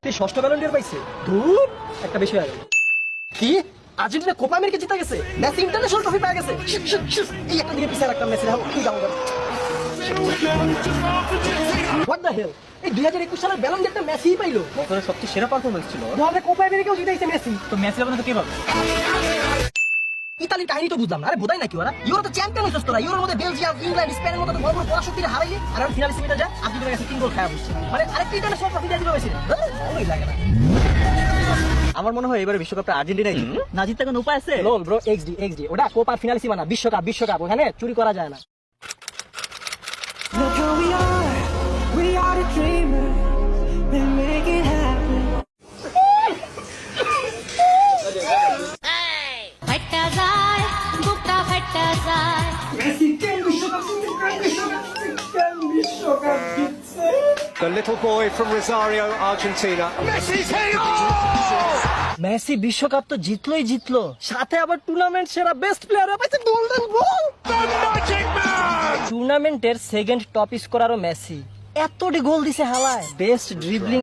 ষষ্ঠ ব্যালন ডি'র পাইছে। ধুর, একটা বেশি হয়ে গেল। কি আর্জেন্টিনা কোপা আমেরিকা জিতে গেছে, মেসি ইন্টারন্যাশনাল ট্রফি পেয়ে গেছে। এই একটা দিকে পিছিয়ে রাখতাম মেসি, কি যাবো। হোয়াট দ্য হেল, এই 2021 সালের ব্যালন ডি'রটা মেসিই পাইলো। তোর সবচেয়ে সেরা পারফরম্যান্স ছিল। তাহলে কোপা আমেরিকাও জিতাইছে মেসি। তো মেসি আপনাদের কি পাবে? ইতালির কাহিনী তো বুঝলাম না, আরে বোধাই নাকি ওরা ইউরো তো চ্যাম্পিয়ন হইছস তোরা, ইউরোর মধ্যে বেলজিয়াম, ইংল্যান্ড, স্পেনের মতো বড় বড় পরাশক্তিরা হারাইলি, আর আমি ফিনালে সিমিটা যায় আর্জেন্টিনার কাছে 3 গোল খায়া বসছি। মানে আরেকটা ইন্টারন্যাশনাল ট্রফি দিয়ে দিবে মেসি, ভালোই লাগে না। আমার মনে হয় এবারে বিশ্বকাপটা আর্জেন্টিনাই জিতবে। না জিততে কোনো উপায় আছে? লোল ব্রো, এক্সডি ওটা কোপা ফিনালিসিমা না, বিশ্বকাপ ওখানে চুরি করা যায় না। Look who we are the dreamers, we make it happen. फटा जाए बुक्का फटा जाए The little boy from Rosario, Argentina. Messi বিশ্বকাপ তো জিতলো, সাথে আবার টুর্নামেন্ট সেরা বেস্ট প্লেয়ার পাইছে গোল্ডেন বল। টুর্নামেন্টের সেকেন্ড টপ স্কোরারও মেসি, এতটি গোল দিছে হালায়। Best dribbling